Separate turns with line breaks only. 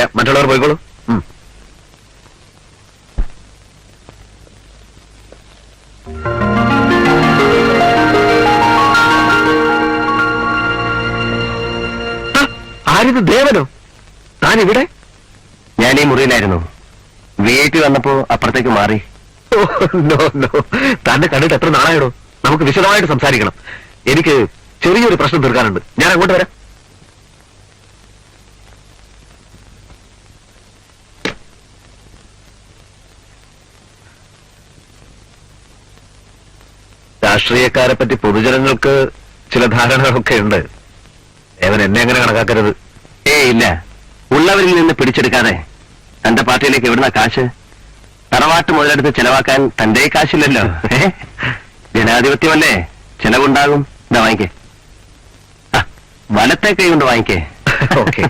വരാം, മറ്റുള്ളവർ പോയിക്കോളൂ. ആരിത്? ദേവനോ? താനിവിടെ?
ഞാൻ ഈ മുറിയിലായിരുന്നു. VIP വന്നപ്പോ അപ്പുറത്തേക്ക് മാറി.
നോ നോ, തന്നെ കണ്ടിട്ട് എത്ര നാളായിടോ? നമുക്ക് വിശദമായിട്ട് സംസാരിക്കണം. എനിക്ക് ചെറിയൊരു പ്രശ്നം തീർക്കാനുണ്ട്. ഞാൻ അങ്ങോട്ട് വരാം. രാഷ്ട്രീയക്കാരെ പറ്റി പൊതുജനങ്ങൾക്ക് ചില ധാരണകളൊക്കെ ഉണ്ട്. അവൻ എന്നെ എങ്ങനെ കണക്കാക്കരുത്?
ഇല്ല, ഉള്ളവരിൽ നിന്ന് പിടിച്ചെടുക്കാതെ തന്റെ പാർട്ടിയിലേക്ക് എവിടുന്ന കാശ്? തറവാട്ട് മുതലെടുത്ത് ചെലവാക്കാൻ തന്റെ കാശില്ലല്ലോ. ജനാധിപത്യമല്ലേ, ചെലവുണ്ടാകും. ഇതാ വാങ്ങിക്കേ. വലത്തെ കൈ കൊണ്ട് വാങ്ങിക്കേ.
ഓക്കെ.